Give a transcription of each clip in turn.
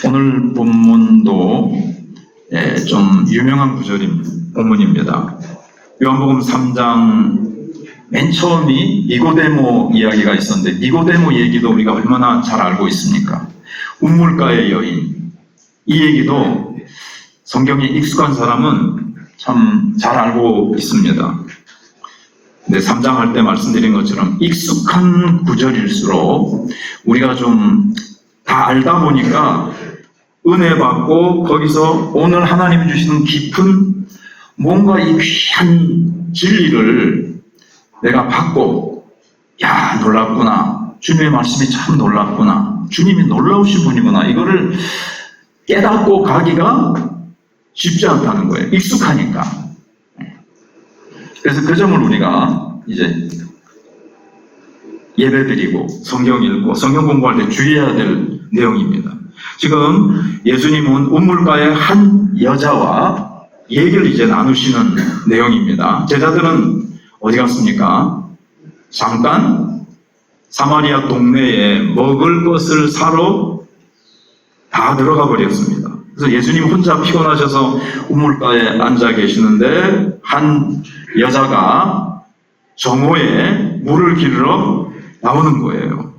오늘 본문도 좀 유명한 본문입니다. 요한복음 3장 맨 처음이 니고데모 이야기가 있었는데, 니고데모 얘기도 우리가 얼마나 잘 알고 있습니까? 운물가의 여인, 이 얘기도 성경에 익숙한 사람은 참 잘 알고 있습니다. 근데 3장 할 때 말씀드린 것처럼 익숙한 구절일수록 우리가 좀 다 알다 보니까 은혜 받고 거기서 오늘 하나님이 주시는 깊은 뭔가 이 귀한 진리를 내가 받고, 야, 놀랍구나. 주님의 말씀이 참 놀랍구나. 주님이 놀라우신 분이구나. 이거를 깨닫고 가기가 쉽지 않다는 거예요. 익숙하니까. 그래서 그 점을 우리가 이제 예배드리고 성경 읽고 성경 공부할 때 주의해야 될 내용입니다. 지금 예수님은 운물가의 한 여자와 얘기를 이제 나누시는 내용입니다. 제자들은 어디 갔습니까? 잠깐 사마리아 동네에 먹을 것을 사러 다 들어가 버렸습니다. 그래서 예수님 혼자 피곤하셔서 우물가에 앉아 계시는데 한 여자가 정오에 물을 기르러 나오는 거예요.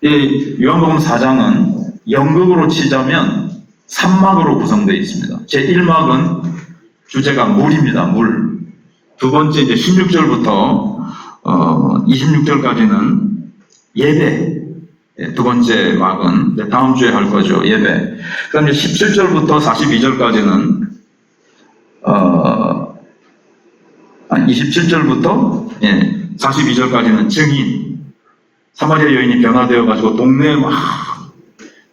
이 요한복음 4장은 연극으로 치자면 3막으로 구성되어 있습니다. 제1막은 주제가 물입니다. 물. 두 번째 이제 16절부터 26절까지는 예배. 두 번째 막은 다음 주에 할 거죠. 예배. 그 다음에 17절부터 42절까지는 27절부터 42절까지는 증인. 사마리아 여인이 변화되어 가지고 동네에 막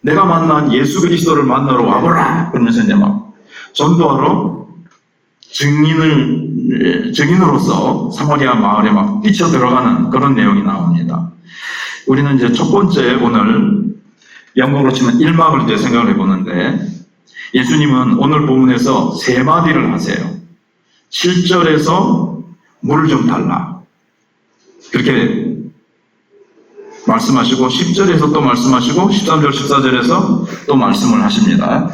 내가 만난 예수 그리스도를 만나러 와보라 그러면서 이제 막 전도하러 증인으로서 사마리아 마을에 막 뛰쳐 들어가는 그런 내용이 나옵니다. 우리는 이제 첫 번째 오늘 영국으로 치면 1막을 이제 생각을 해보는데, 예수님은 오늘 본문에서 세 마디를 하세요. 7절에서 물을 좀 달라. 그렇게 말씀하시고 10절에서 또 말씀하시고 13절, 14절에서 또 말씀을 하십니다.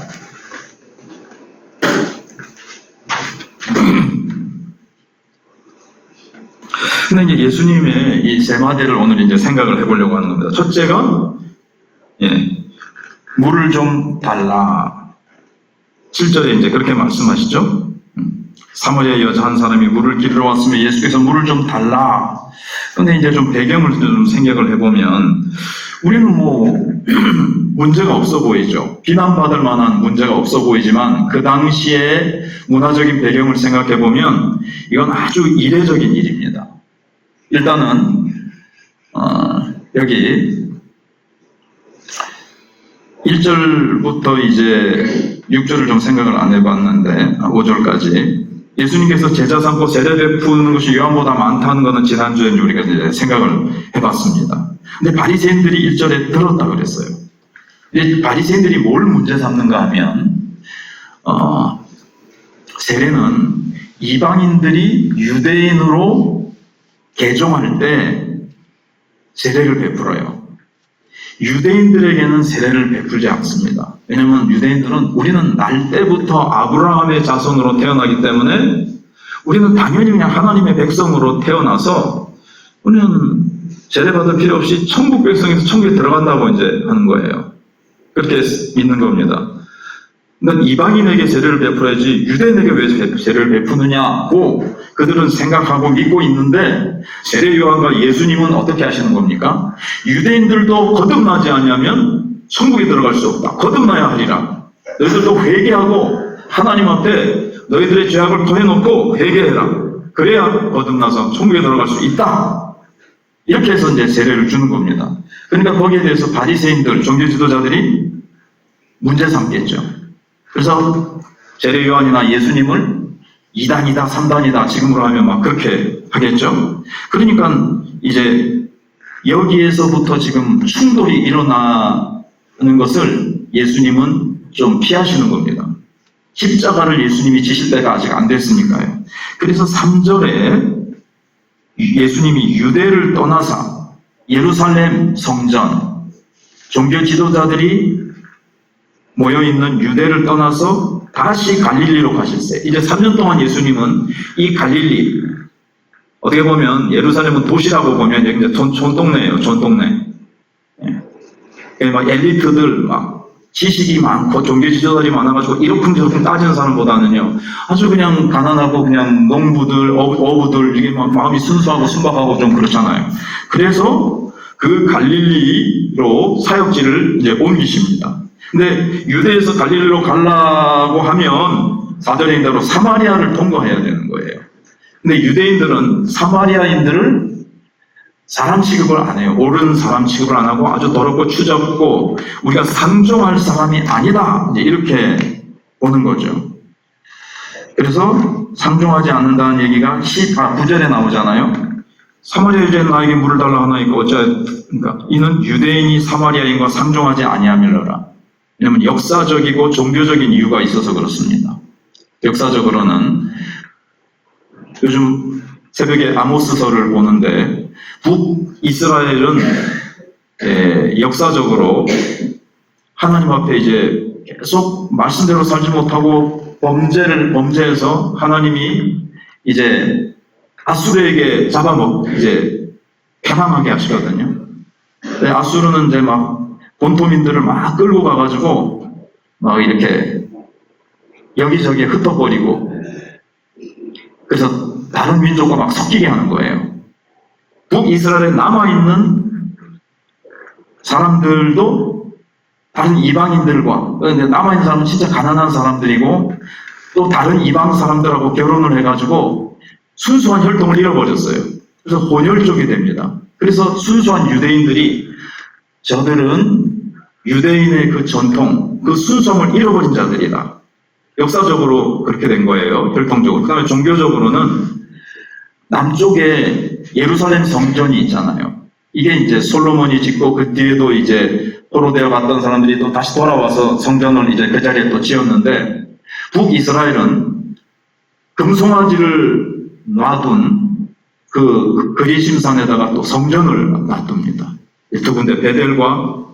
근데 이제 예수님의 이 세 마디를 오늘 이제 생각을 해보려고 하는 겁니다. 첫째가, 물을 좀 달라. 7절에 이제 그렇게 말씀하시죠. 사마리아 여자 한 사람이 물을 기르러 왔으면 예수께서 물을 좀 달라. 근데 이제 좀 배경을 좀 생각을 해보면, 우리는 문제가 없어 보이죠. 비난받을 만한 문제가 없어 보이지만, 그 당시의 문화적인 배경을 생각해보면, 이건 아주 이례적인 일입니다. 일단은 여기 1절부터 이제 6절을 좀 생각을 안 해봤는데 5절까지 예수님께서 제자 삼고 세례 베푸는 것이 요한보다 많다는 것은 지난주에 우리가 이제 생각을 해봤습니다. 근데 바리새인들이 1절에 들었다 그랬어요. 바리새인들이 뭘 문제 삼는가 하면 세례는 이방인들이 유대인으로 개종할 때 세례를 베풀어요. 유대인들에게는 세례를 베풀지 않습니다. 왜냐하면 유대인들은 우리는 날 때부터 아브라함의 자손으로 태어나기 때문에 우리는 당연히 그냥 하나님의 백성으로 태어나서 우리는 세례받을 필요 없이 천국 백성에서 천국에 들어간다고 이제 하는 거예요. 그렇게 믿는 겁니다. 그러니까 이방인에게 세례를 베풀어야지 유대인에게 왜 세례를 베푸느냐고 그들은 생각하고 믿고 있는데, 세례 요한과 예수님은 어떻게 하시는 겁니까? 유대인들도 거듭나지 않으면 천국에 들어갈 수 없다. 거듭나야 하리라. 너희들도 회개하고 하나님 앞에 너희들의 죄악을 토해놓고 회개해라. 그래야 거듭나서 천국에 들어갈 수 있다. 이렇게 해서 이제 세례를 주는 겁니다. 그러니까 거기에 대해서 바리새인들, 종교 지도자들이 문제 삼겠죠. 그래서 세례 요한이나 예수님을 2단이다, 3단이다, 지금으로 하면 막 그렇게 하겠죠. 그러니까 이제 여기에서부터 지금 충돌이 일어나는 것을 예수님은 좀 피하시는 겁니다. 십자가를 예수님이 지실 때가 아직 안 됐으니까요. 그래서 3절에 예수님이 유대를 떠나사 예루살렘 성전, 종교 지도자들이 모여있는 유대를 떠나서 다시 갈릴리로 가실세. 이제 3년 동안 예수님은 이 갈릴리, 어떻게 보면 예루살렘은 도시라고 보면 이제 촌동네예요, 촌동네. 예. 막 엘리트들, 막 지식이 많고 종교 지도자들이 많아가지고 이러쿵저러쿵 따지는 사람보다는요, 아주 그냥 가난하고 그냥 농부들, 어부들, 이게 막 마음이 순수하고 순박하고 좀 그렇잖아요. 그래서 그 갈릴리로 사역지를 이제 옮기십니다. 근데 유대에서 갈릴리로 가려고 하면 4절에 있는 대로 사마리아를 통과해야 되는 거예요. 근데 유대인들은 사마리아인들을 사람 취급을 안 해요. 옳은 사람 취급을 안 하고 아주 더럽고 추잡고 우리가 상종할 사람이 아니다. 이제 이렇게 보는 거죠. 그래서 상종하지 않는다는 얘기가 9절에 나오잖아요. 사마리아 유대인 나에게 물을 달라 하나이까 그러니까 이는 유대인이 사마리아인과 상종하지 아니함이러라. 왜냐하면 역사적이고 종교적인 이유가 있어서 그렇습니다. 역사적으로는 요즘 새벽에 아모스서를 보는데 북이스라엘은 역사적으로 하나님 앞에 이제 계속 말씀대로 살지 못하고 범죄해서 하나님이 이제 아수르에게 이제 패망하게 하시거든요. 아수르는 이제 막 본토민들을 막 끌고 가가지고 막 이렇게 여기저기에 흩어버리고 그래서 다른 민족과 막 섞이게 하는 거예요. 북이스라엘에 남아있는 사람들도 다른 이방인들과 남아있는 사람은 진짜 가난한 사람들이고 또 다른 이방 사람들하고 결혼을 해가지고 순수한 혈통을 잃어버렸어요. 그래서 혼혈족이 됩니다. 그래서 순수한 유대인들이 저들은 유대인의 그 전통, 그 순수함을 잃어버린 자들이다. 역사적으로 그렇게 된 거예요. 혈통적으로. 그 다음에 종교적으로는 남쪽에 예루살렘 성전이 있잖아요. 이게 이제 솔로몬이 짓고 그 뒤에도 이제 포로되어 갔던 사람들이 또 다시 돌아와서 성전을 이제 그 자리에 또 지었는데 북이스라엘은 금송아지를 놔둔 그 그리심산에다가 또 성전을 놔둡니다. 두 군데 베델과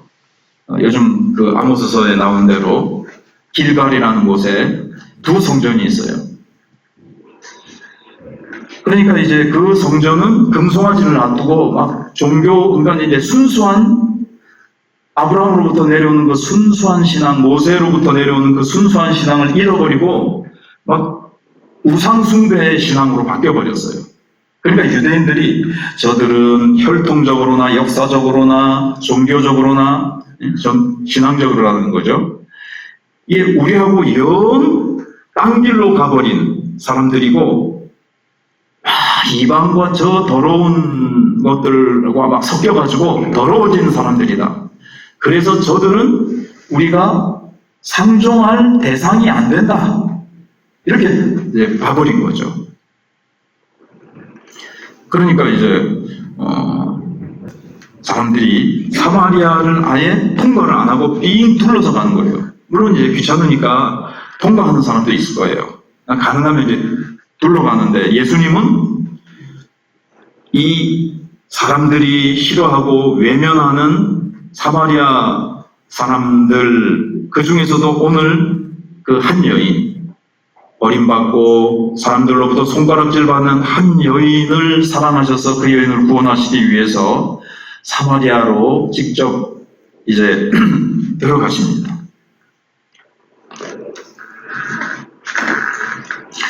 요즘 그 아모스서에 나온 대로 길갈이라는 곳에 두 성전이 있어요. 그러니까 이제 그 성전은 금송아지를 놔두고 막 그러니까 이제 순수한 아브라함으로부터 내려오는 그 순수한 신앙, 모세로부터 내려오는 그 순수한 신앙을 잃어버리고 막 우상숭배의 신앙으로 바뀌어버렸어요. 그러니까 유대인들이 저들은 혈통적으로나 역사적으로나 종교적으로나 신앙적으로라는 거죠. 이게 우리하고 영 딴 길로 가버린 사람들이고 이방과 저 더러운 것들과 막 섞여가지고 더러워진 사람들이다. 그래서 저들은 우리가 상종할 대상이 안 된다. 이렇게 이제 봐버린 거죠. 그러니까 이제 사람들이 사마리아를 아예 통과를 안 하고 삥 둘러서 가는 거예요. 물론 이제 귀찮으니까 통과하는 사람도 있을 거예요. 가능하면 이제 둘러가는데 예수님은 이 사람들이 싫어하고 외면하는 사마리아 사람들 그 중에서도 오늘 그 한 여인 버림받고 사람들로부터 손가락질 받는 한 여인을 사랑하셔서 그 여인을 구원하시기 위해서 사마리아로 직접 이제 들어가십니다.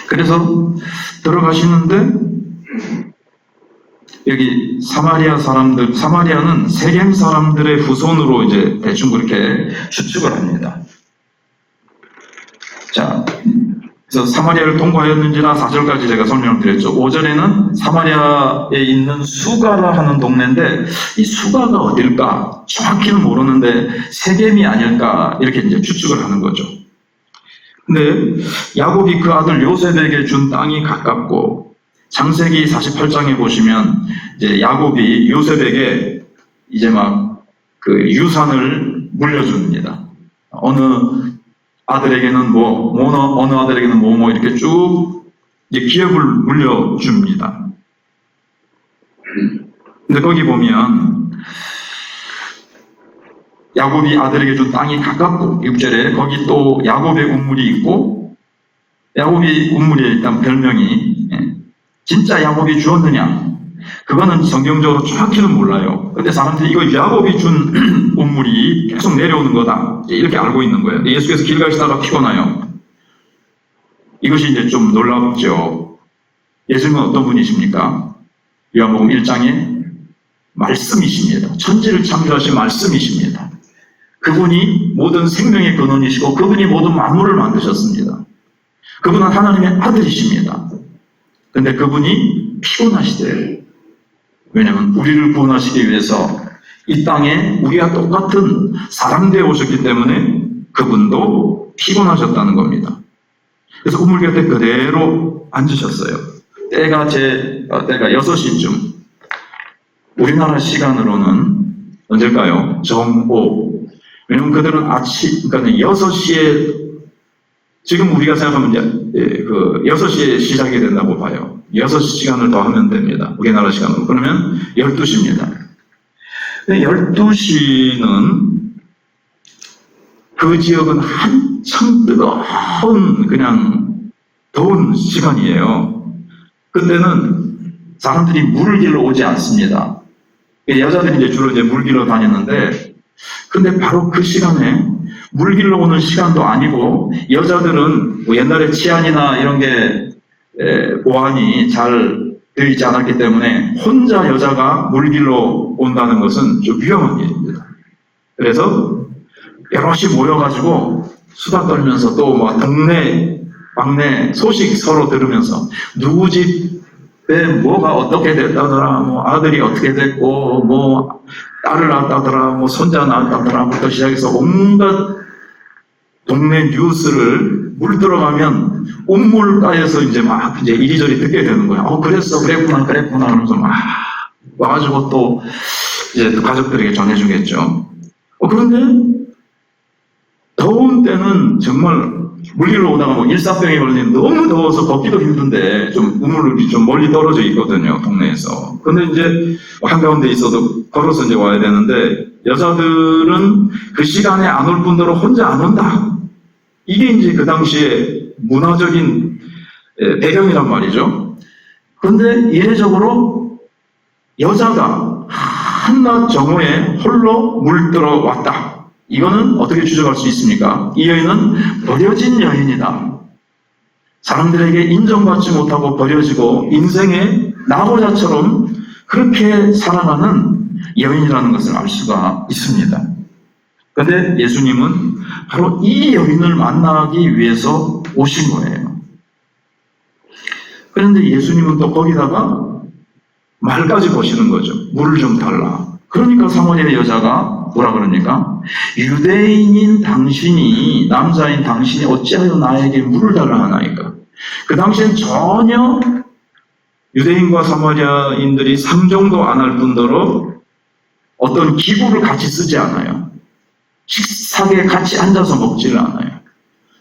그래서 들어가시는데 여기 사마리아는 세겜 사람들의 후손으로 이제 대충 그렇게 추측을 합니다. 자, 그래서 사마리아를 통과하였는지나 4절까지 제가 설명을 드렸죠. 5절에는 사마리아에 있는 수가라 하는 동네인데 이 수가가 어딜까 정확히는 모르는데 세겜이 아닐까 이렇게 이제 추측을 하는 거죠. 근데 야곱이 그 아들 요셉에게 준 땅이 가깝고 창세기 48장에 보시면 이제 야곱이 요셉에게 이제 막 그 유산을 물려줍니다. 어느 아들에게는 어느 아들에게는 뭐 이렇게 쭉 이제 기업을 물려줍니다. 근데 거기 보면 야곱이 아들에게 준 땅이 가깝고 6절에 거기 또 야곱의 우물이 있고 야곱이 우물에 일단 별명이 진짜 야곱이 주었느냐? 그거는 성경적으로 정확히는 몰라요. 근데 사람들이 이거 야곱이 준 우물이 계속 내려오는 거다. 이렇게 알고 있는 거예요. 예수께서 길 가시다가 피곤해요. 이것이 이제 좀 놀랍죠. 예수님은 어떤 분이십니까? 요한복음 1장에 말씀이십니다. 천지를 창조하신 말씀이십니다. 그분이 모든 생명의 근원이시고 그분이 모든 만물을 만드셨습니다. 그분은 하나님의 아들이십니다. 근데 그분이 피곤하시대요. 왜냐하면 우리를 구원하시기 위해서 이 땅에 우리와 똑같은 사람 되어 오셨기 때문에 그분도 피곤하셨다는 겁니다. 그래서 우물 곁에 그대로 앉으셨어요. 때가 6시쯤. 우리나라 시간으로는 언제일까요? 정오. 왜냐면 그들은 그러니까 6시에, 지금 우리가 생각하면 이제, 6시에 시작이 된다고 봐요. 6시간을 더 하면 됩니다. 우리나라 시간으로. 그러면 12시입니다. 12시는 그 지역은 한참 뜨거운, 그냥 더운 시간이에요. 그때는 사람들이 물을 길러 오지 않습니다. 여자들이 이제 주로 이제 물 길러 다녔는데, 근데 바로 그 시간에 물 길러 오는 시간도 아니고, 여자들은 뭐 옛날에 치안이나 이런 게 보안이 잘 되어 있지 않았기 때문에 혼자 여자가 물 길러 온다는 것은 좀 위험한 일입니다. 그래서 여럿이 모여가지고 수다 떨면서 또 막 동네, 막내 소식 서로 들으면서 누구 집에 뭐가 어떻게 됐다더라, 뭐 아들이 어떻게 됐고, 뭐 딸을 낳았다더라, 뭐 손자 낳았다더라부터 시작해서 온갖 동네 뉴스를 물 들어가면 우물가에서 이제 이리저리 듣게 되는 거야. 그랬구나 하면서 막 와가지고 또 이제 가족들에게 전해주겠죠. 그런데 더운 때는 정말 물길로 오다가 뭐 일사병이 걸리면 너무 더워서 걷기도 힘든데 좀 우물이 좀 멀리 떨어져 있거든요, 동네에서. 근데 이제 한가운데 있어도 걸어서 이제 와야 되는데 여자들은 그 시간에 안 올 뿐더러 혼자 안 온다. 이게 이제 그 당시에 문화적인 배경이란 말이죠. 그런데 이례적으로 여자가 한낮 정오에 홀로 물들어 왔다. 이거는 어떻게 추정할 수 있습니까? 이 여인은 버려진 여인이다. 사람들에게 인정받지 못하고 버려지고 인생의 나고자처럼 그렇게 살아가는 여인이라는 것을 알 수가 있습니다. 그런데 예수님은 바로 이 여인을 만나기 위해서 오신 거예요. 그런데 예수님은 또 거기다가 말까지 거시는 거죠. 물을 좀 달라. 그러니까 사마리아 여자가 뭐라 그러니까? 유대인인 당신이, 남자인 당신이 어찌하여 나에게 물을 달라 하나이까? 그 당시엔 전혀 유대인과 사마리아인들이 상종도 안 할 뿐더러 어떤 기구를 같이 쓰지 않아요. 식사에 같이 앉아서 먹지를 않아요.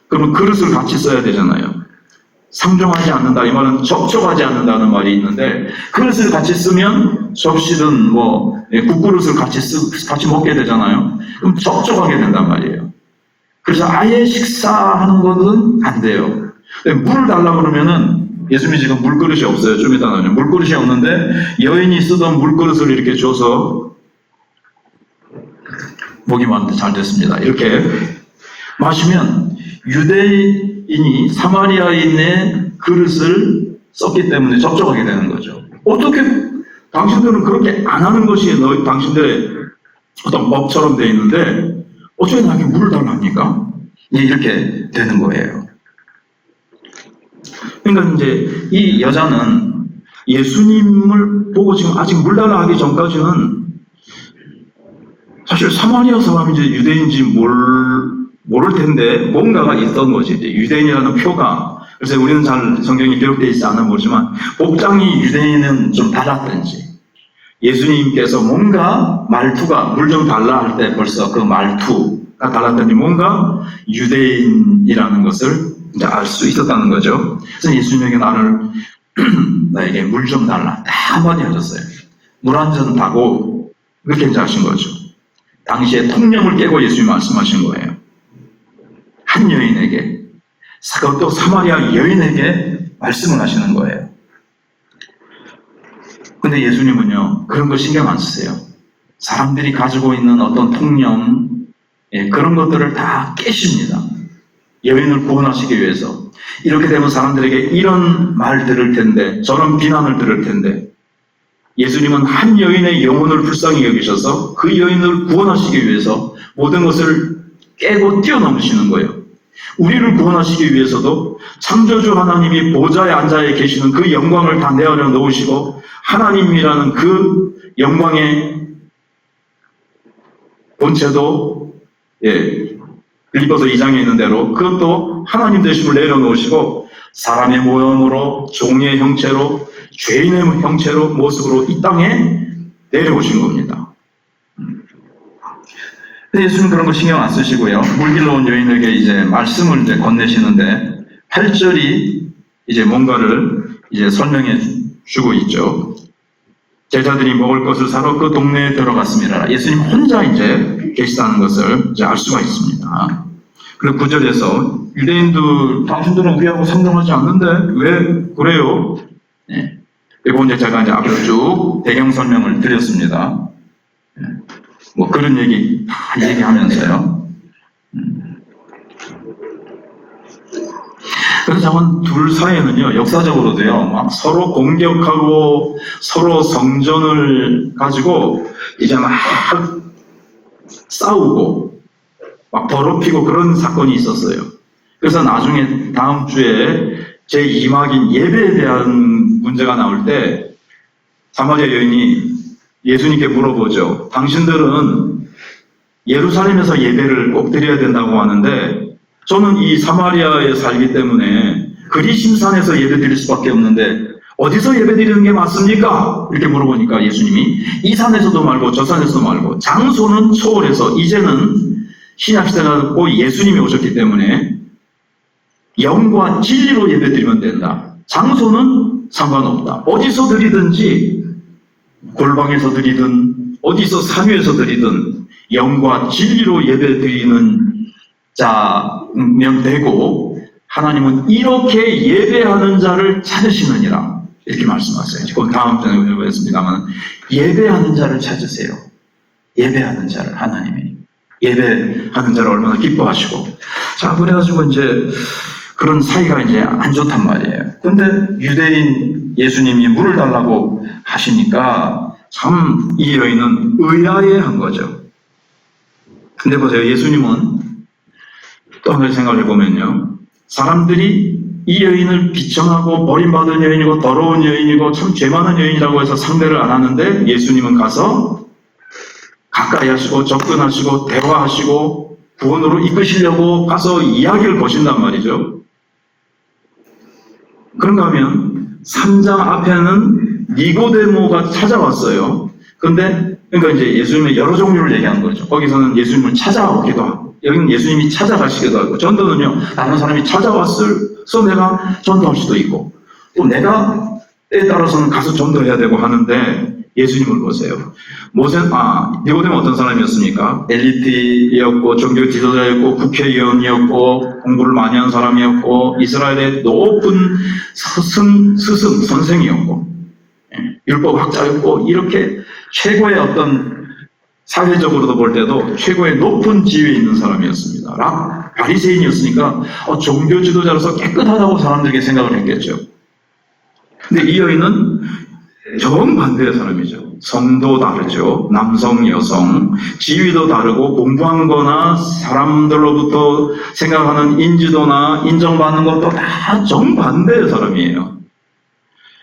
그러면 그릇을 같이 써야 되잖아요. 상종하지 않는다, 이 말은 접촉하지 않는다는 말이 있는데, 그릇을 같이 쓰면 접시든 뭐 국그릇을 같이 먹게 되잖아요. 그럼 접촉하게 된단 말이에요. 그래서 아예 식사하는 것은 안 돼요. 물을 달라고 그러면은 예수님이 지금 물그릇이 없어요. 좀 이따 나오죠. 물그릇이 없는데 여인이 쓰던 물그릇을 이렇게 줘서 먹이만 잘 됐습니다. 이렇게 마시면 유대인이 사마리아인의 그릇을 썼기 때문에 접촉하게 되는 거죠. 어떻게 당신들은 그렇게 안 하는 것이 당신들의 어떤 법처럼 되어 있는데 어떻게 나에게 물을 달라 합니까? 이렇게 되는 거예요. 그러니까 이제 이 여자는 예수님을 보고 지금 아직 물 달라 하기 전까지는 사실 사마리아 사람인지 유대인인지 모를 텐데 뭔가가 있던 거지. 이제 유대인이라는 표가, 그래서 우리는 잘 성경이 기록되어 있지 않아 보지만 복장이 유대인은 좀 달랐든지 예수님께서 뭔가 말투가 물 좀 달라 할 때 벌써 그 말투가 달랐든지 뭔가 유대인이라는 것을 이제 알 수 있었다는 거죠. 그래서 예수님에게 나에게 물 좀 달라 딱 한마디 하셨어요. 물 한 잔 다고 그렇게 이제 하신 거죠. 당시에 통념을 깨고 예수님이 말씀하신 거예요. 한 여인에게, 그것도 사마리아 여인에게 말씀을 하시는 거예요. 근데 예수님은요, 그런 거 신경 안 쓰세요. 사람들이 가지고 있는 어떤 통념, 그런 것들을 다 깨십니다. 여인을 구원하시기 위해서. 이렇게 되면 사람들에게 이런 말 들을 텐데, 저런 비난을 들을 텐데, 예수님은 한 여인의 영혼을 불쌍히 여기셔서 그 여인을 구원하시기 위해서 모든 것을 깨고 뛰어넘으시는 거예요. 우리를 구원하시기 위해서도 창조주 하나님이 보좌에 앉아 계시는 그 영광을 다 내어려 놓으시고 하나님이라는 그 영광의 본체도 빌립보서 2장에 있는 대로 그것도 하나님 되심을 내려놓으시고 사람의 모형으로 종의 형체로 죄인의 형체로 모습으로 이 땅에 내려오신 겁니다. 근데 예수님 그런 거 신경 안 쓰시고요. 물길로 온 여인에게 이제 말씀을 이제 건네시는데 8절이 이제 뭔가를 이제 설명해 주고 있죠. 제자들이 먹을 것을 사러 그 동네에 들어갔습니다. 예수님 혼자 이제 계시다는 것을 이제 알 수가 있습니다. 그리고 9절에서 유대인들 당신들은 우리하고 상종하지 않는데 왜 그래요? 그리고 이제 제가 이제 앞으로 쭉 배경 설명을 드렸습니다. 뭐 그런 얘기 다 얘기하면서요. 그래서 저는 둘 사이에는요, 역사적으로도요, 막 서로 공격하고 서로 성전을 가지고 이제 막 싸우고 막 더럽히고 그런 사건이 있었어요. 그래서 나중에 다음 주에 제 2막인 예배에 대한 문제가 나올 때 사마리아 여인이 예수님께 물어보죠. 당신들은 예루살렘에서 예배를 꼭 드려야 된다고 하는데 저는 이 사마리아에 살기 때문에 그리심산에서 예배 드릴 수밖에 없는데 어디서 예배 드리는 게 맞습니까? 이렇게 물어보니까 예수님이 이 산에서도 말고 저 산에서도 말고 장소는 초월해서 이제는 신약시대가 됐고 예수님이 오셨기 때문에 영과 진리로 예배 드리면 된다. 장소는 상관없다. 어디서 드리든지 골방에서 드리든 어디서 산위에서 드리든 영과 진리로 예배 드리는 자면 되고 하나님은 이렇게 예배하는 자를 찾으시느니라 이렇게 말씀하세요. 지금 다음 장에 보겠습니다만 예배하는 자를 찾으세요. 예배하는 자를 하나님이 예배하는 자를 얼마나 기뻐하시고 자 그래가지고 이제 그런 사이가 이제 안 좋단 말이에요. 근데 유대인 예수님이 물을 달라고 하시니까 참 이 여인은 의아해한 거죠. 근데 보세요. 예수님은 또 한 가지 생각을 해보면요. 사람들이 이 여인을 비천하고 버림받은 여인이고 더러운 여인이고 참 죄 많은 여인이라고 해서 상대를 안 하는데 예수님은 가서 가까이 하시고 접근하시고 대화하시고 구원으로 이끄시려고 가서 이야기를 거신단 말이죠. 그런가 하면 3장 앞에는 니고데모가 찾아왔어요. 근데 그러니까 이제 예수님의 여러 종류를 얘기하는 거죠. 거기서는 예수님을 찾아오기도 하고 여기는 예수님이 찾아가시기도 하고 전도는요 다른 사람이 찾아왔어서 내가 전도할 수도 있고 또 내가 때에 따라서는 가서 전도해야 되고 하는데 예수님을 보세요. 니고데모 어떤 사람이었습니까? 엘리트였고 종교 지도자였고 국회의원이었고 공부를 많이 한 사람이었고 이스라엘의 높은 스승 선생이었고 율법학자였고 이렇게 최고의 어떤 사회적으로도 볼 때도 최고의 높은 지위에 있는 사람이었습니다. 바리새인이었으니까 종교 지도자로서 깨끗하다고 사람들에게 생각을 했겠죠. 근데 이 여인은 정반대의 사람이죠. 성도 다르죠. 남성, 여성, 지위도 다르고 공부한 거나 사람들로부터 생각하는 인지도나 인정받는 것도 다 정반대의 사람이에요.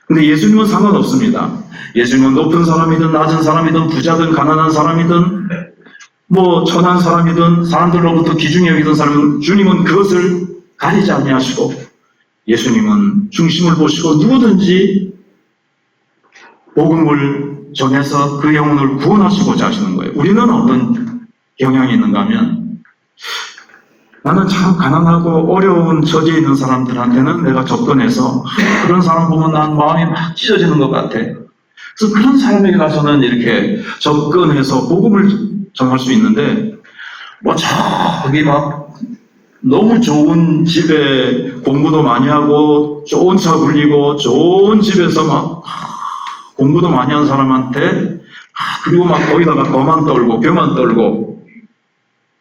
근데 예수님은 상관없습니다. 예수님은 높은 사람이든 낮은 사람이든 부자든 가난한 사람이든 뭐 천한 사람이든 사람들로부터 귀중히 여기던 사람은 주님은 그것을 가리지 아니하시고 예수님은 중심을 보시고 누구든지 복음을 전해서 그 영혼을 구원하시고자 하시는 거예요. 우리는 어떤 경향이 있는가 하면 나는 참 가난하고 어려운 처지에 있는 사람들한테는 내가 접근해서 그런 사람 보면 난 마음이 막 찢어지는 것 같아. 그래서 그런 사람에게 가서는 이렇게 접근해서 복음을 정할 수 있는데, 뭐 저기 막 너무 좋은 집에 공부도 많이 하고 좋은 차 굴리고 좋은 집에서 막 공부도 많이 한 사람한테 그리고 막 거기다가 거만 떨고 벼만 떨고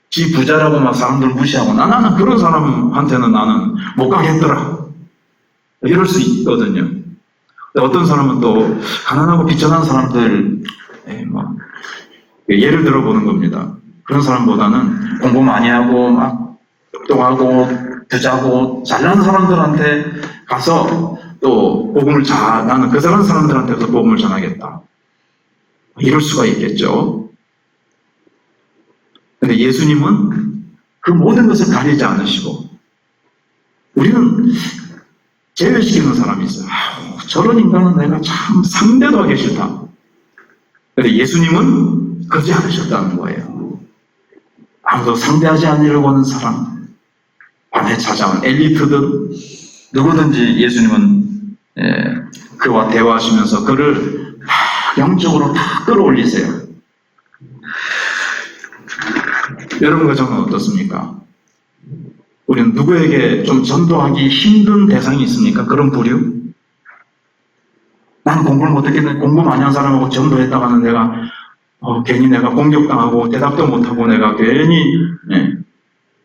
지 부자라고 막 사람들 무시하고 나는 그런 사람한테는 나는 못 가겠더라 이럴 수 있거든요. 어떤 사람은 또 가난하고 비천한 사람들 뭐 예를 들어보는 겁니다. 그런 사람보다는 공부 많이 하고 막 똑똑하고 부자고 잘난 사람들한테 가서 또 복음을 나는 그 사람들한테서 복음을 전하겠다. 이럴 수가 있겠죠. 근데 예수님은 그 모든 것을 가리지 않으시고 우리는 제외시키는 사람이 있어요. 저런 인간은 내가 참 상대도 하기 싫다. 근데 예수님은 그러지 않으셨다는 거예요. 아무도 상대하지 않으려고 하는 사람, 밤에 찾아온 엘리트든 누구든지 예수님은 그와 대화하시면서 그를 영적으로 다 끌어올리세요. 여러분과 저는 어떻습니까? 우리는 누구에게 좀 전도하기 힘든 대상이 있습니까? 그런 부류? 난 공부를 못했겠는데 공부 많이 한 사람하고 전도했다가는 내가 괜히 내가 공격당하고 대답도 못하고 내가 괜히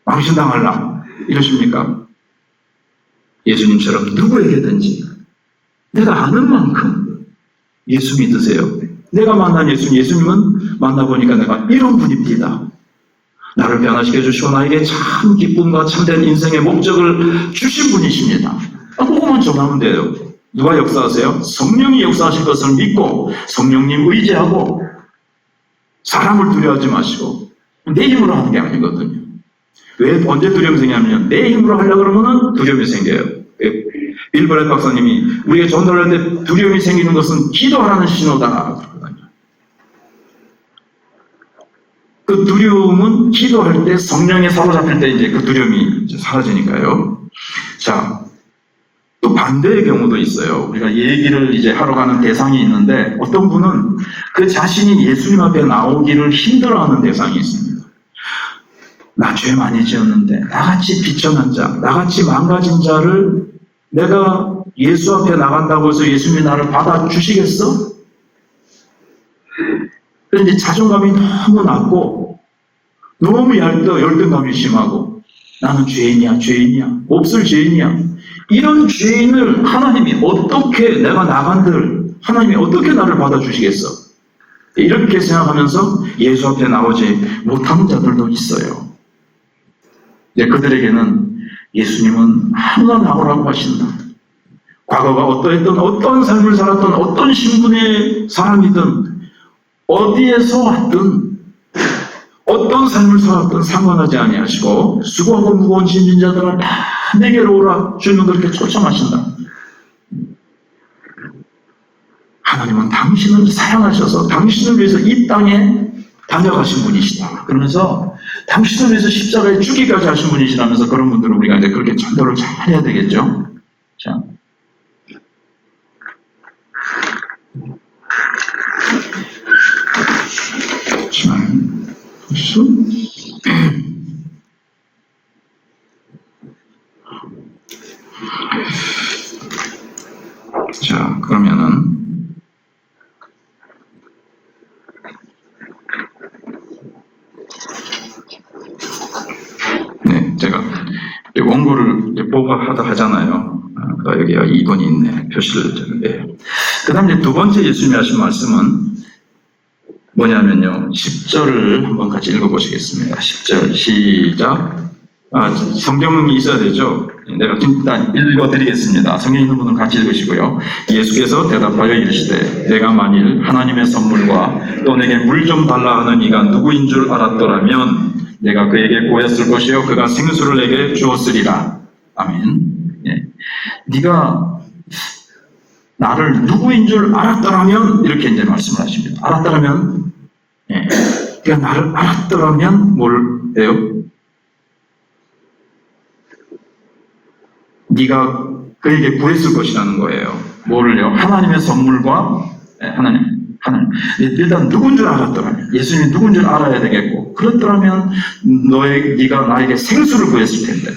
망신당할라 이러십니까? 예수님처럼 누구에게든지 내가 아는 만큼 예수 믿으세요. 내가 만난 예수님은 만나보니까 내가 이런 분입니다. 나를 변화시켜 주시고 나에게 참 기쁨과 참된 인생의 목적을 주신 분이십니다. 그거만 전하면 돼요. 누가 역사하세요? 성령이 역사하실 것을 믿고 성령님 의지하고 사람을 두려워하지 마시고 내 힘으로 하는 게 아니거든요. 왜 언제 두려움이 생기냐면 내 힘으로 하려고 그러면 두려움이 생겨요. 빌 브렛 박사님이 우리가 전도할 때 두려움이 생기는 것은 기도하라는 신호다. 그 두려움은 기도할 때 성령에 사로잡힐 때 이제 그 두려움이 이제 사라지니까요. 자, 또 반대의 경우도 있어요. 우리가 얘기를 이제 하러 가는 대상이 있는데 어떤 분은 그 자신이 예수님 앞에 나오기를 힘들어하는 대상이 있습니다. 나 죄 많이 지었는데 나같이 비천한 자, 나같이 망가진 자를 내가 예수 앞에 나간다고 해서 예수님이 나를 받아주시겠어? 그런데 자존감이 너무 낮고 너무 열등감이 심하고 나는 죄인이야 몹쓸 죄인이야 이런 죄인을 하나님이 어떻게 내가 나간들 하나님이 어떻게 나를 받아주시겠어? 이렇게 생각하면서 예수 앞에 나오지 못하는 자들도 있어요. 그들에게는 예수님은 아무나 나오라고 하신다. 과거가 어떠했든 어떤 삶을 살았든 어떤 신분의 사람이든 어디에서 왔든 어떤 삶을 살았든 상관하지 아니하시고 수고하고 무거운 짐진 자들을 다 내게로 오라 주님은 그렇게 초청하신다. 하나님은 당신을 사랑하셔서 당신을 위해서 이 땅에 다녀가신 분이시다. 그러면서 당신을 위해서 십자가에 죽기까지 하신 분이시라면서 그런 분들은 우리가 이제 그렇게 전도를 잘 해야 되겠죠. 자. 자, 그러면은 제가 원고를 보고하다 하잖아요. 여기가 2번이 있네. 표시를. 그 다음 이제 두 번째 예수님이 하신 말씀은 뭐냐면요. 10절을 한번 같이 읽어보시겠습니다. 10절 시작. 성경이 있어야 되죠. 내가 일단 읽어드리겠습니다. 성경 있는 분은 같이 읽으시고요. 예수께서 대답하여 이르시되 내가 만일 하나님의 선물과 또 내게 물 좀 달라 하는 이가 누구인 줄 알았더라면 내가 그에게 구했을 것이요 그가 생수를 내게 주었으리라. 아멘. 네가 나를 누구인 줄 알았더라면 이렇게 이제 말씀을 하십니다. 알았더라면 네가 나를 알았더라면 뭘 해요? 네가 그에게 구했을 것이라는 거예요. 뭐를요? 하나님의 선물과 하나님 하나님. 일단 누군 줄 알았더라면, 예수님이 누군 줄 알아야 되겠고, 그렇더라면 네가 나에게 생수를 구했을 텐데.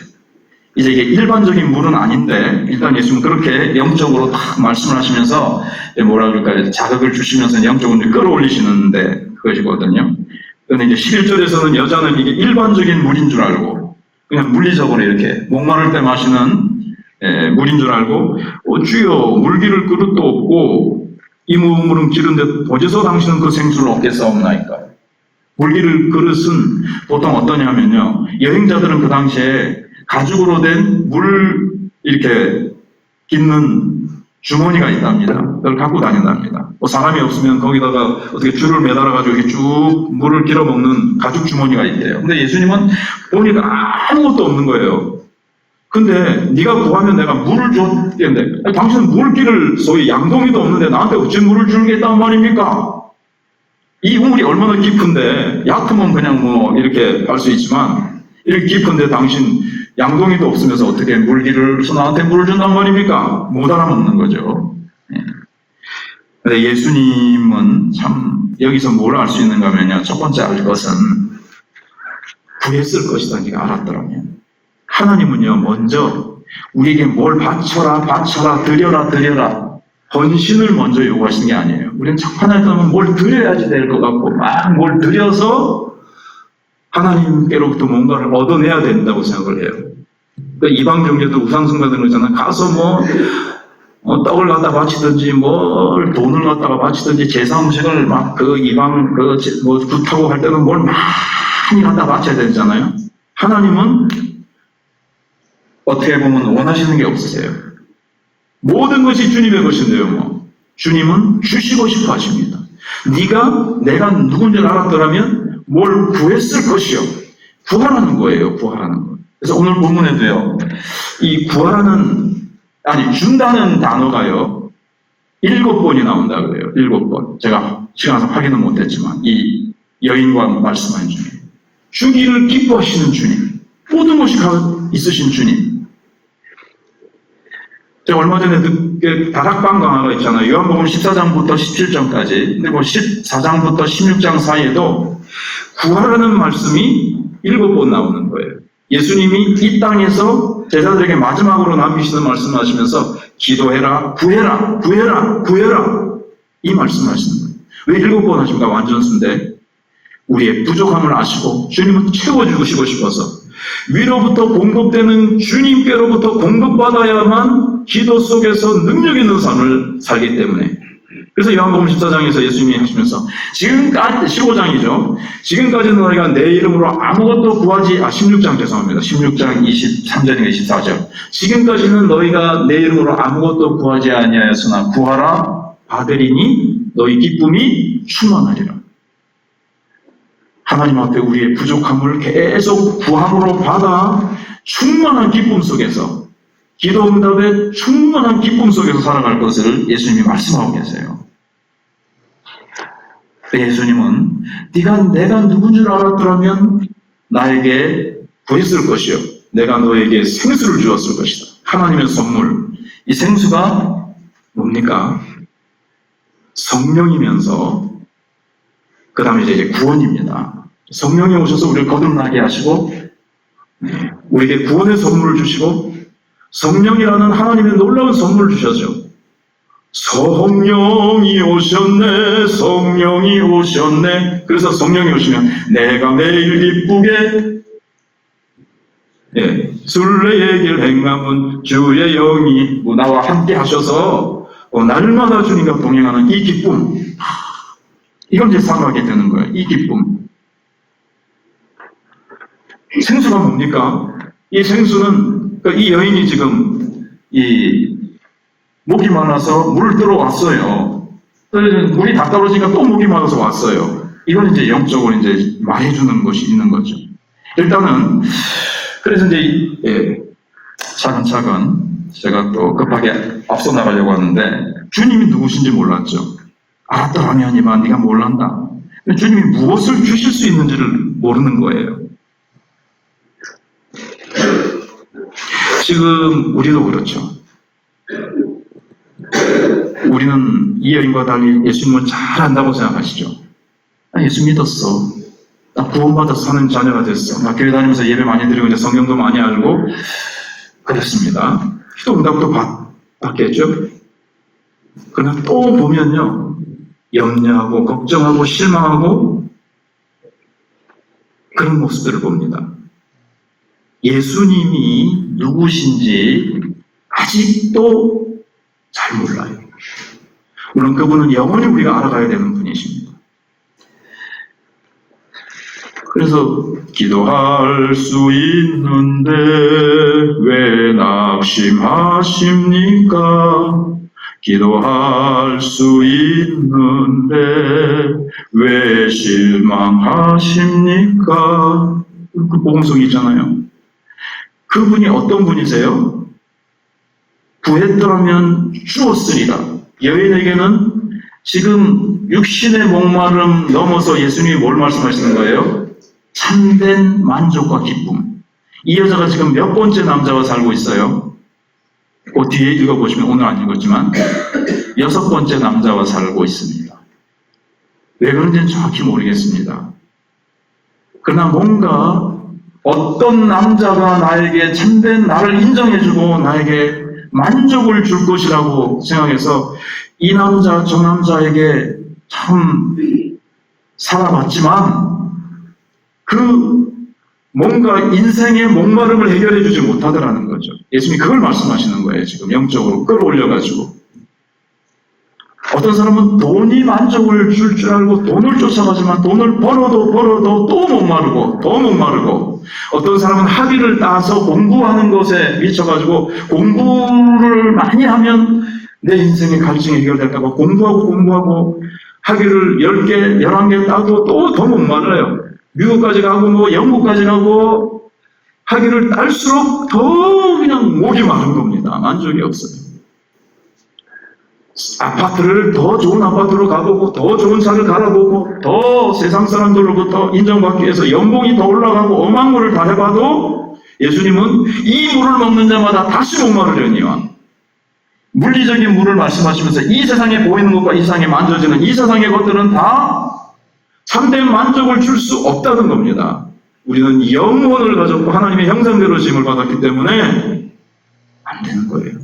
이제 이게 일반적인 물은 아닌데, 일단 예수님은 그렇게 영적으로 딱 말씀을 하시면서, 뭐라 그럴까요? 자극을 주시면서 영적으로 끌어올리시는데, 그것이거든요. 그런데 이제 11절에서는 여자는 이게 일반적인 물인 줄 알고, 그냥 물리적으로 이렇게 목마를 때 마시는 물인 줄 알고, 주여, 물 기를 그릇도 없고, 이 물은 기른데 어디서 당신은 그 생수를 얻겠사옵나이까? 물 기를 그릇은 보통 어떠냐면요, 여행자들은 그 당시에 가죽으로 된 물 이렇게 깃는 주머니가 있답니다. 그걸 갖고 다닌답니다. 사람이 없으면 거기다가 어떻게 줄을 매달아가지고 이렇게 쭉 물을 길어 먹는 가죽 주머니가 있대요. 근데 예수님은 보니까 아무것도 없는 거예요. 근데 네가 구하면 내가 물을 줬겠는데, 당신은 물길을 소위 양동이도 없는데 나한테 어찌 물을 주겠단 말입니까? 이 우물이 얼마나 깊은데, 얕으면 그냥 뭐 이렇게 할 수 있지만, 이렇게 깊은데 당신 양동이도 없으면서 어떻게 물기를 나한테 물을 준단 말입니까? 못 알아먹는 거죠. 근데 예수님은 참 여기서 뭘 알 수 있는가 하면요, 첫 번째 알 것은 구했을 것이다 네가 알았더라면. 하나님은요, 먼저 우리에게 뭘 바쳐라, 드려라 헌신을 먼저 요구하시는 게 아니에요. 우리는 자꾸 하나님은 뭘 드려야지 될 것 같고 막 뭘 드려서 하나님께로부터 뭔가를 얻어내야 된다고 생각을 해요. 그러니까 이방 경제도 우상숭배하는 거잖아요. 가서 떡을 갖다 바치든지, 돈을 갖다가 바치든지, 제사 음식을 막 이방, 굿하고 할 때는 뭘 많이 갖다 바쳐야 되잖아요. 하나님은 어떻게 보면 원하시는 게 없으세요. 모든 것이 주님의 것인데요, 주님은 주시고 싶어 하십니다. 내가 누군지 알았더라면 뭘 구했을 것이요. 구하라는 거예요, 구하라는 거. 그래서 오늘 본문에도요, 이 준다는 단어가요, 7번이 나온다 그래요. 7번. 제가 시간상 확인은 못했지만, 이 여인과 말씀하는 주님. 주기를 기뻐하시는 주님. 모든 것이 있으신 주님. 제가 얼마 전에 다락방 강화가 있잖아요. 요한복음 14장부터 17장까지. 근데 14장부터 16장 사이에도 구하라는 말씀이 7번 나오는 거예요. 예수님이 이 땅에서 제자들에게 마지막으로 남기시는 말씀을 하시면서 기도해라, 구해라 이 말씀을 하시는 거예요. 왜 7번 하십니까? 완전수인데 우리의 부족함을 아시고 주님은 채워주시고 싶어서 위로부터 공급되는 주님께로부터 공급받아야만 기도 속에서 능력 있는 삶을 살기 때문에. 그래서 요한복음 14장에서 예수님이 하시면서 지금까지 15장이죠. 지금까지는 너희가 내 이름으로 아무것도 16장 죄송합니다. 16장 23절인가 24절. 지금까지는 너희가 내 이름으로 아무것도 구하지 아니하였으나 구하라 받으리니 너희 기쁨이 충만하리라. 하나님 앞에 우리의 부족함을 계속 구함으로 받아 충만한 기쁨 속에서, 기도 응답의 충만한 기쁨 속에서 살아갈 것을 예수님이 말씀하고 계세요. 예수님은 내가 누군 줄 알았더라면 나에게 구했을 것이요, 내가 너에게 생수를 주었을 것이다. 하나님의 선물. 이 생수가 뭡니까? 성령이면서 그 다음에 이제 구원입니다. 성령이 오셔서 우리를 거듭나게 하시고 우리에게 구원의 선물을 주시고 성령이라는 하나님의 놀라운 선물을 주셨죠. 성령이 오셨네. 그래서 성령이 오시면 내가 매일 기쁘게 순례의 길 행함은 주의 영이 나와 함께 하셔서 날마다 주님과 동행하는 이 기쁨, 이걸 이제 살아가게 되는 거예요. 이 기쁨. 생수가 뭡니까? 이 생수는 이 여인이 지금 목이 말라서 물을 뜨러 왔어요. 물이 다 떨어지니까 또 목이 말라서 왔어요. 이건 이제 영적으로 이제 말해주는 것이 있는 거죠. 일단은 그래서 이제 차근차근 제가 또 급하게 앞서 나가려고 하는데 주님이 누구신지 몰랐죠. 알았더라면이만 네가 몰란다. 주님이 무엇을 주실 수 있는지를 모르는 거예요. 지금 우리도 그렇죠. 우리는 이 여인과 달리 예수님을 잘 안다고 생각하시죠? 나 예수 믿었어. 나 구원받아서 사는 자녀가 됐어. 나 교회 다니면서 예배 많이 드리고 이제 성경도 많이 알고 그랬습니다. 기도 응답도 받겠죠? 그러나 또 보면요, 염려하고 걱정하고 실망하고 그런 모습들을 봅니다. 예수님이 누구신지 아직도 잘 몰라요. 물론 그분은 영원히 우리가 알아가야 되는 분이십니다. 그래서 기도할 수 있는데 왜 낙심하십니까? 기도할 수 있는데 왜 실망하십니까? 그 복음성이 있잖아요. 그분이 어떤 분이세요? 구했더라면 주었으리라. 여인에게는 지금 육신의 목마름 넘어서 예수님이 뭘 말씀하시는 거예요? 참된 만족과 기쁨. 이 여자가 지금 몇 번째 남자와 살고 있어요? 그 뒤에 읽어보시면, 오늘 안 읽었지만 6번째 남자와 살고 있습니다. 왜 그런지는 정확히 모르겠습니다. 그러나 뭔가 어떤 남자가 나에게 참된 나를 인정해주고 나에게 만족을 줄 것이라고 생각해서 이 남자 저 남자에게 참 살아봤지만 그 뭔가 인생의 목마름을 해결해 주지 못하더라는 거죠. 예수님이 그걸 말씀하시는 거예요. 지금 영적으로 끌어올려가지고. 어떤 사람은 돈이 만족을 줄 줄 알고 돈을 쫓아가지만 돈을 벌어도 또 목마르고 더 목마르고, 어떤 사람은 학위를 따서 공부하는 것에 미쳐가지고 공부를 많이 하면 내 인생의 갈증이 해결될까봐 공부하고 학위를 10개, 11개 따도 또 더 목마르요. 미국까지 가고 뭐 영국까지 가고 학위를 딸수록 더 그냥 목이 마른 겁니다. 만족이 없어요. 아파트를 더 좋은 아파트로 가보고 더 좋은 차를 갈아보고 더 세상 사람들로부터 인정받기 위해서 연봉이 더 올라가고 엄한 물을 다 해봐도 예수님은 이 물을 먹는 자마다 다시 목마르려니와. 물리적인 물을 말씀하시면서 이 세상에 보이는 것과 이 세상에 만져지는 이 세상의 것들은 다 참된 만족을 줄 수 없다는 겁니다. 우리는 영혼을 가졌고 하나님의 형상대로 지음을 받았기 때문에 안 되는 거예요.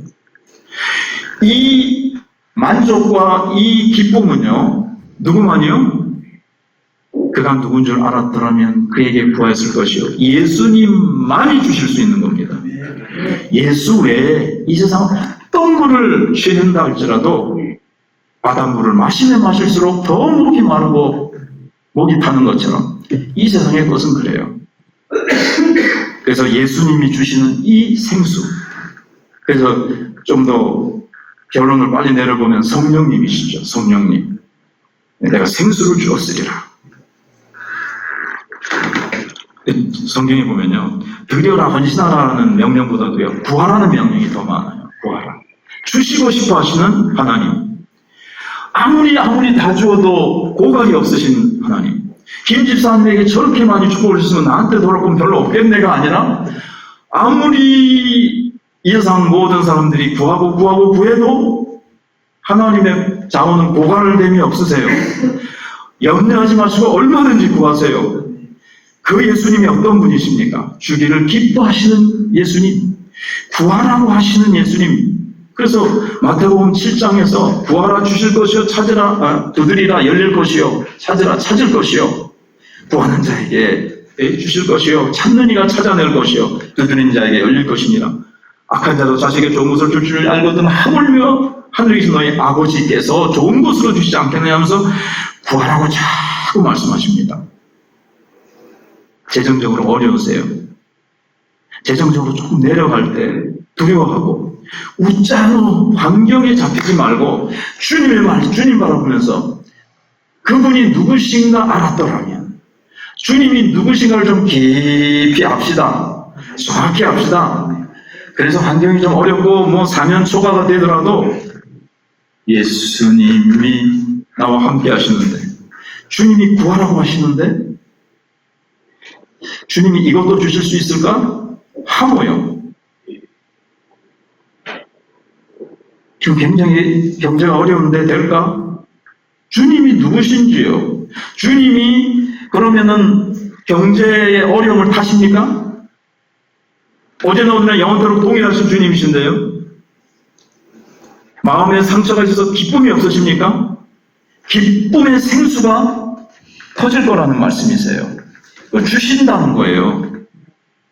이 만족과 이 기쁨은요, 누구만이요? 그가 누군 줄 알았더라면 그에게 구하였을 것이요, 예수님만이 주실 수 있는 겁니다. 예수 외에 이 세상 어떤 물을 취한다 할지라도 바닷물을 마시면 마실수록 더 목이 마르고 목이 타는 것처럼 이 세상의 것은 그래요. 그래서 예수님이 주시는 이 생수, 그래서 좀 더 결론을 빨리 내려보면 성령님이시죠. 성령님. 내가 생수를 주었으리라. 성경에 보면요, 드려라, 헌신하라는 명령보다도요, 구하라는 명령이 더 많아요. 구하라. 주시고 싶어 하시는 하나님. 아무리 다 주어도 고갈이 없으신 하나님. 김 집사님에게 저렇게 많이 축복을 주시면 나한테 돌아올 건 별로 없겠네가 아니라, 아무리 이 세상 모든 사람들이 구하고 구해도 하나님의 자원은 고갈됨이 없으세요. 염려하지 마시고 얼마든지 구하세요. 그 예수님이 어떤 분이십니까? 주기를 기뻐하시는 예수님, 구하라고 하시는 예수님. 그래서 마태복음 7장에서 구하라 주실 것이요, 찾으라 두드리라 열릴 것이요, 찾으라 찾을 것이요, 구하는 자에게 주실 것이요, 찾는 이가 찾아낼 것이요, 두드리는 자에게 열릴 것이니라. 악한 자도 자식에게 좋은 것을 줄 줄 알거든 하물며 하늘에 계신 너희 아버지께서 좋은 것으로 주시지 않겠느냐 하면서 구하라고 자꾸 말씀하십니다. 재정적으로 어려우세요? 재정적으로 조금 내려갈 때 두려워하고 웃자고 환경에 잡히지 말고 주님 바라보면서 그분이 누구신가 알았더라면, 주님이 누구신가를 좀 깊이 압시다. 정확히 압시다. 그래서 환경이 좀 어렵고 뭐 사면 초과가 되더라도 예수님이 나와 함께 하시는데, 주님이 구하라고 하시는데 주님이 이것도 주실 수 있을까? 하모요. 지금 굉장히 경제가 어려운데 될까? 주님이 누구신지요? 주님이 그러면은 경제의 어려움을 타십니까? 어제나 오늘나 영원토록 동일하신 주님이신데요. 마음에 상처가 있어서 기쁨이 없으십니까? 기쁨의 생수가 터질 거라는 말씀이세요. 주신다는 거예요.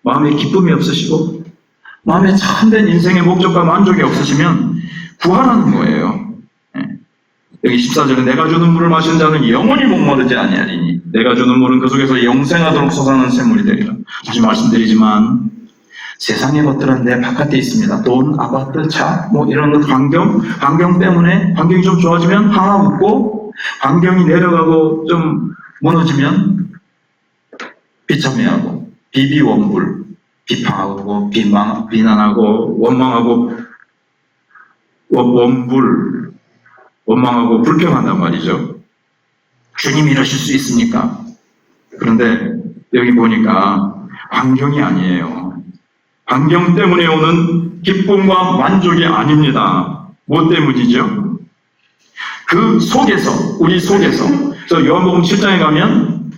마음에 기쁨이 없으시고 마음에 참된 인생의 목적과 만족이 없으시면 구하라는 거예요. 여기 14절에 내가 주는 물을 마신 자는 영원히 목마르지 아니하리니 내가 주는 물은 그 속에서 영생하도록 솟아나는 샘물이 되리라. 다시 말씀드리지만 세상의 것들은 내 바깥에 있습니다. 돈, 아파트, 차, 뭐 이런 것, 환경 때문에 환경이 좀 좋아지면 하나 웃고 환경이 내려가고 좀 무너지면 비참해하고 비비원불, 비판하고 비난하고 원망하고 원망하고 불평한단 말이죠. 주님이 이러실 수 있습니까? 그런데 여기 보니까 환경이 아니에요. 환경 때문에 오는 기쁨과 만족이 아닙니다. 뭐 때문이죠? 그 속에서, 우리 속에서, 그래서 요한복음 7장에 가면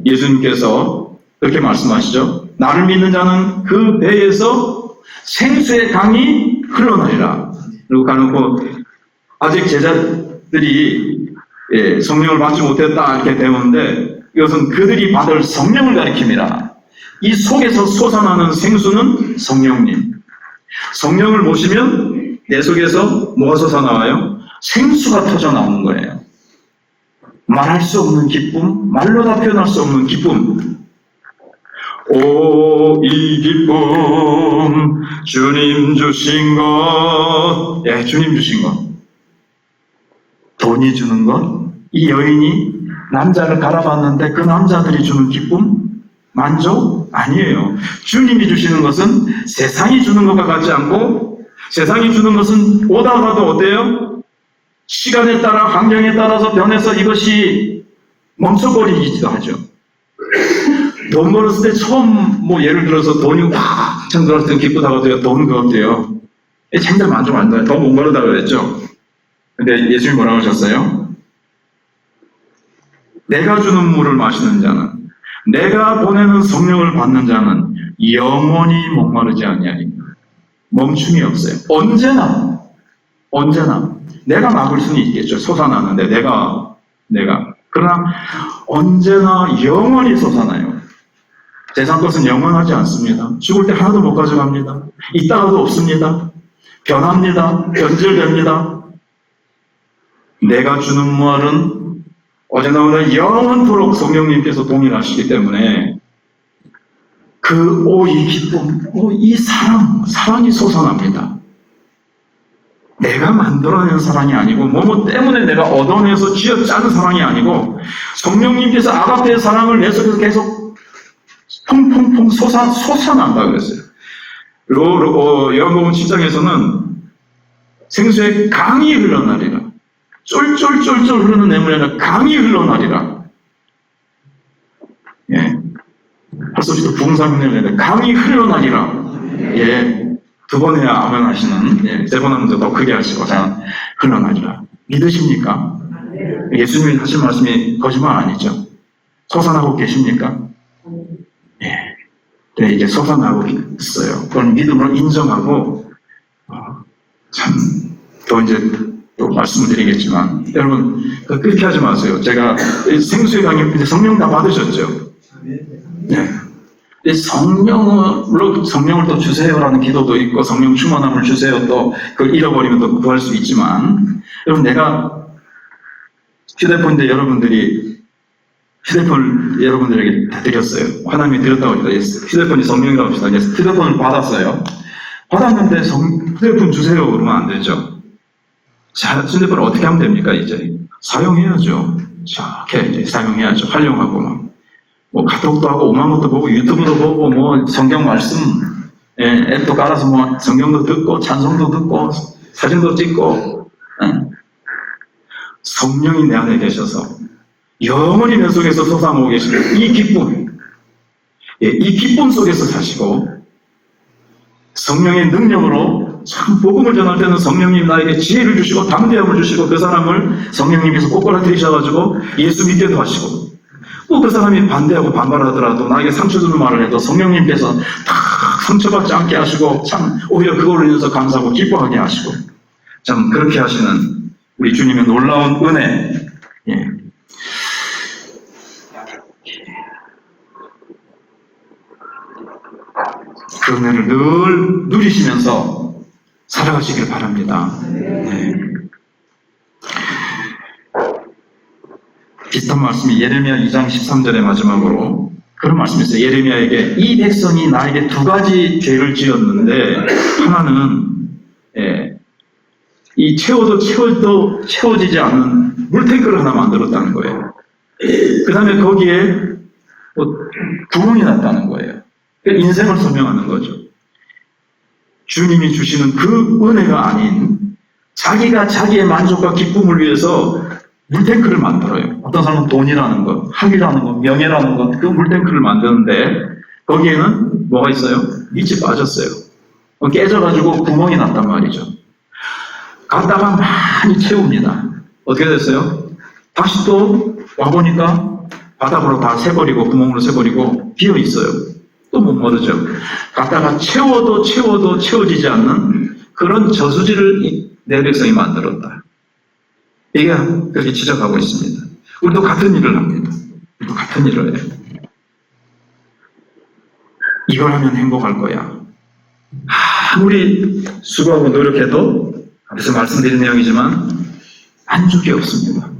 예수님께서 이렇게 말씀하시죠. 나를 믿는 자는 그 배에서 생수의 강이 흘러나리라. 그리고 가놓고 아직 제자들이 성령을 받지 못했다 이렇게 배우는데 이것은 그들이 받을 성령을 가리킵니다. 이 속에서 솟아나는 생수는 성령님. 성령을 모시면 내 속에서 뭐가 솟아나와요? 생수가 터져 나오는 거예요. 말할 수 없는 기쁨, 말로 다 표현할 수 없는 기쁨. 오, 이 기쁨, 주님 주신 것. 주님 주신 것. 돈이 주는 것. 이 여인이 남자를 갈아봤는데 그 남자들이 주는 기쁨? 만족? 아니에요. 주님이 주시는 것은 세상이 주는 것과 같지 않고 세상이 주는 것은 오다가도 어때요? 시간에 따라 환경에 따라서 변해서 이것이 멈춰버리기도 하죠. 돈 벌었을 때 처음 예를 들어서 돈이 확 들어왔을 때 기쁘다고 돈 그것도요. 참들 만족 안 돼요. 더 못 벌었다고 그랬죠. 근데 예수님이 뭐라고 하셨어요? 내가 주는 물을 마시는 자는 내가 보내는 성령을 받는 자는 영원히 목마르지 아니하니 멈춤이 없어요. 언제나 내가 막을 수는 있겠죠. 솟아나는데 내가 그러나 언제나 영원히 솟아나요. 세상 것은 영원하지 않습니다. 죽을 때 하나도 못 가져갑니다. 있다가도 없습니다. 변합니다. 변질됩니다. 내가 주는 말은 어제나 오늘 영원토록 성령님께서 동일하시기 때문에 이 기쁨, 이 사랑이 솟아납니다. 내가 만들어낸 사랑이 아니고 뭐뭐 때문에 내가 얻어내서 쥐어짜는 사랑이 아니고 성령님께서 아가페의 사랑을 내 속에서 계속 퐁퐁퐁 솟아난다 그랬어요. 그리고 요한복음 7장에서는 생수의 강이 흘러나리라. 쫄쫄쫄쫄 흐르는 내물에는 강이 흘러나리라. 할소리도 부흥사명내에 강이 흘러나리라. 두 번 해야 아멘 하시는, 세 번 하면 더 크게 하시고, 자, 흘러나리라. 믿으십니까? 예수님이 하신 말씀이 거짓말 아니죠? 솟아나고 계십니까? 이게 솟아나고 있어요. 그걸 믿음으로 인정하고, 또 또 말씀을 드리겠지만, 여러분, 그렇게 하지 마세요. 제가 생수의 강의, 성령 다 받으셨죠? 성령을 또 주세요라는 기도도 있고, 성령 충만함을 주세요. 또, 그걸 잃어버리면 또 구할 수 있지만, 여러분, 내가 휴대폰인데 휴대폰을 여러분들에게 다 드렸어요. 하나님이 드렸다고 합니다. 휴대폰이 성령이라고 합시다. 휴대폰을 받았어요. 받았는데 휴대폰 주세요 그러면 안 되죠. 자, 휴대폰을 어떻게 하면 됩니까? 이제 사용해야죠. 자, 이렇게 이제 사용해야죠. 활용하고 카톡도 하고 오만 것도 보고 유튜브도 보고 성경 말씀 앱도 깔아서 성경도 듣고 찬송도 듣고 사진도 찍고 성령이 내 안에 계셔서 영원히 내 속에서 솟아나고 계시는 이 기쁨, 이 기쁨 속에서 사시고 성령의 능력으로 참 복음을 전할 때는 성령님 나에게 지혜를 주시고 담대함을 주시고 그 사람을 성령님께서 꼬꾸라뜨리셔가지고 예수 믿게도 하시고 또 그 사람이 반대하고 반발하더라도 나에게 상처 주는 말을 해도 성령님께서 다 상처받지 않게 하시고 참 오히려 그걸로 인해서 감사하고 기뻐하게 하시고 참 그렇게 하시는 우리 주님의 놀라운 은혜. 예. 그 은혜를 늘 누리시면서 살아가시길 바랍니다. 네. 비슷한 말씀이 예레미야 2장 13절의 마지막으로 그런 말씀이 있어요. 예레미야에게 이 백성이 나에게 두 가지 죄를 지었는데 하나는 이 채워도 채워지지 않는 물탱크를 하나 만들었다는 거예요. 그 다음에 거기에 구멍이 났다는 거예요. 인생을 설명하는 거죠. 주님이 주시는 그 은혜가 아닌 자기가 자기의 만족과 기쁨을 위해서 물탱크를 만들어요. 어떤 사람은 돈이라는 것, 학이라는 것, 명예라는 것, 그 물탱크를 만드는데 거기에는 뭐가 있어요? 밑이 빠졌어요. 깨져가지고 구멍이 났단 말이죠. 갔다가 많이 채웁니다. 어떻게 됐어요? 다시 또 와보니까 바닥으로 다 새버리고 구멍으로 새버리고 비어있어요. 또 못 모르죠. 갔다가 채워도 채워지지 않는 그런 저수지를 내 백성이 만들었다. 이게 그렇게 지적하고 있습니다. 우리도 같은 일을 합니다. 우리도 같은 일을 해요. 이걸 하면 행복할 거야. 아무리 수고하고 노력해도 앞에서 말씀드린 내용이지만 만족이 없습니다.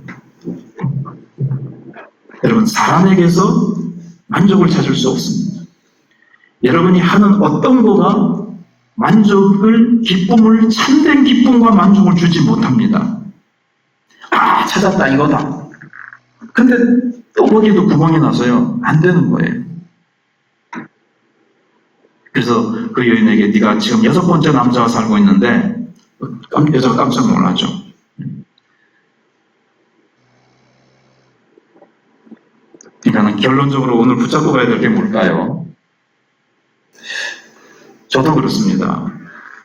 여러분, 사람에게서 만족을 찾을 수 없습니다. 여러분이 하는 어떤 거가 만족을, 기쁨을, 참된 기쁨과 만족을 주지 못합니다. 찾았다 이거다. 근데 또 거기도 구멍이 나서요. 안 되는 거예요. 그래서 그 여인에게 네가 지금 6번째 남자와 살고 있는데 여자가 깜짝 놀라죠. 그러니까 결론적으로 오늘 붙잡고 가야 될 게 뭘까요? 저도 그렇습니다.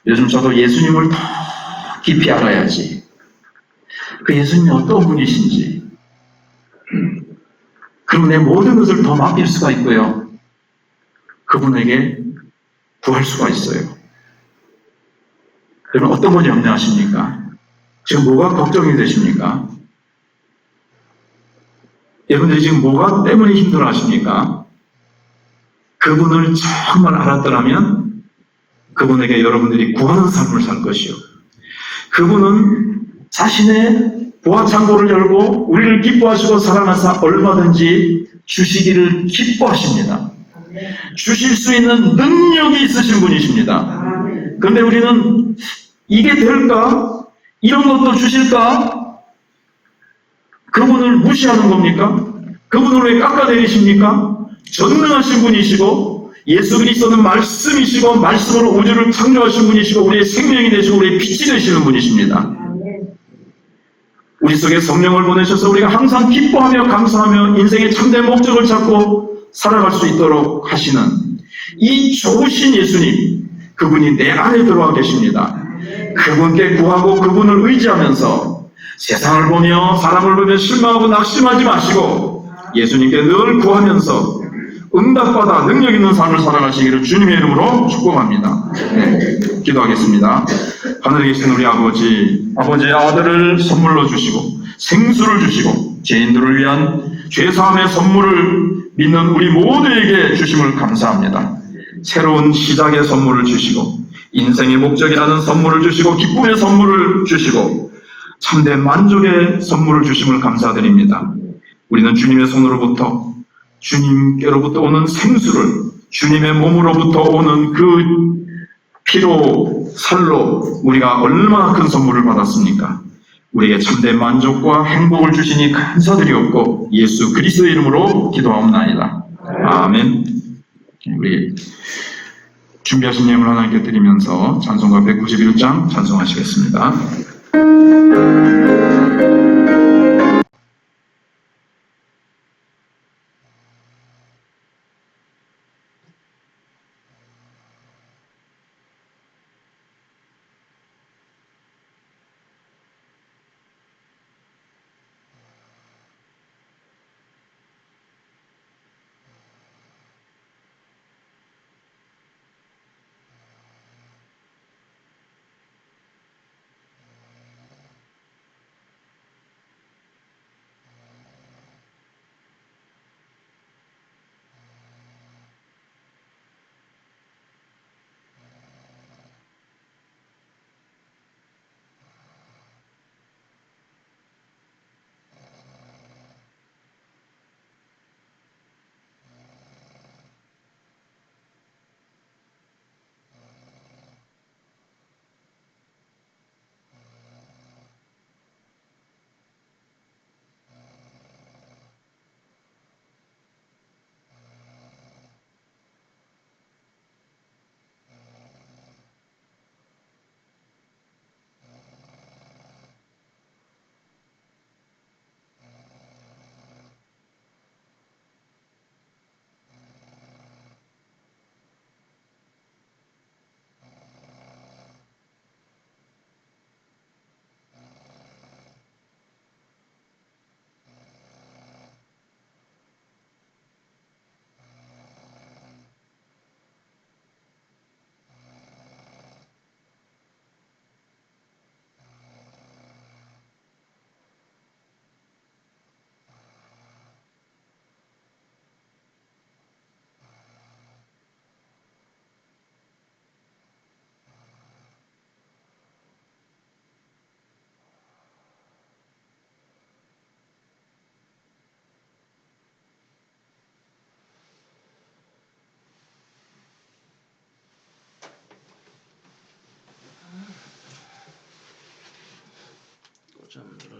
요즘 저도 예수님을 더 깊이 알아야지. 그 예수님이 어떤 분이신지. 그럼 내 모든 것을 더 맡길 수가 있고요. 그분에게 구할 수가 있어요. 여러분 어떤 걸 염려하십니까? 지금 뭐가 걱정이 되십니까? 여러분들이 지금 뭐가 때문에 힘들어 하십니까? 그분을 정말 알았더라면 그분에게 여러분들이 구하는 삶을 살 것이요. 그분은 자신의 보화창고를 열고 우리를 기뻐하시고 사랑하사 얼마든지 주시기를 기뻐하십니다. 주실 수 있는 능력이 있으신 분이십니다. 그런데 우리는 이게 될까? 이런 것도 주실까? 그분을 무시하는 겁니까? 그분을 왜 깎아내리십니까? 전능하신 분이시고 예수 그리스도는 말씀이시고 말씀으로 우주를 창조하신 분이시고 우리의 생명이 되시고 우리의 빛이 되시는 분이십니다. 우리 속에 성령을 보내셔서 우리가 항상 기뻐하며 감사하며 인생의 참된 목적을 찾고 살아갈 수 있도록 하시는 이 좋으신 예수님, 그분이 내 안에 들어와 계십니다. 그분께 구하고 그분을 의지하면서 세상을 보며 사람을 보며 실망하고 낙심하지 마시고 예수님께 늘 구하면서 응답받아 능력 있는 삶을 살아가시기를 주님의 이름으로 축복합니다. 네, 기도하겠습니다. 하늘에 계신 우리 아버지의 아들을 선물로 주시고 생수를 주시고 죄인들을 위한 죄사함의 선물을 믿는 우리 모두에게 주심을 감사합니다. 새로운 시작의 선물을 주시고 인생의 목적이라는 선물을 주시고 기쁨의 선물을 주시고 참된 만족의 선물을 주심을 감사드립니다. 우리는 주님의 손으로부터 주님께로부터 오는 생수를 주님의 몸으로부터 오는 그 피로 살로 우리가 얼마나 큰 선물을 받았습니까? 우리에게 참된 만족과 행복을 주시니 감사드리옵고 예수 그리스도의 이름으로 기도하옵나이다. 아멘. 우리 준비하신 예물 하나님께 드리면서 찬송가 191장 찬송하시겠습니다.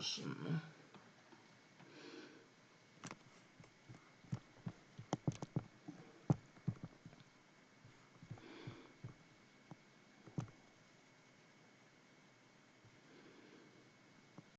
말씀.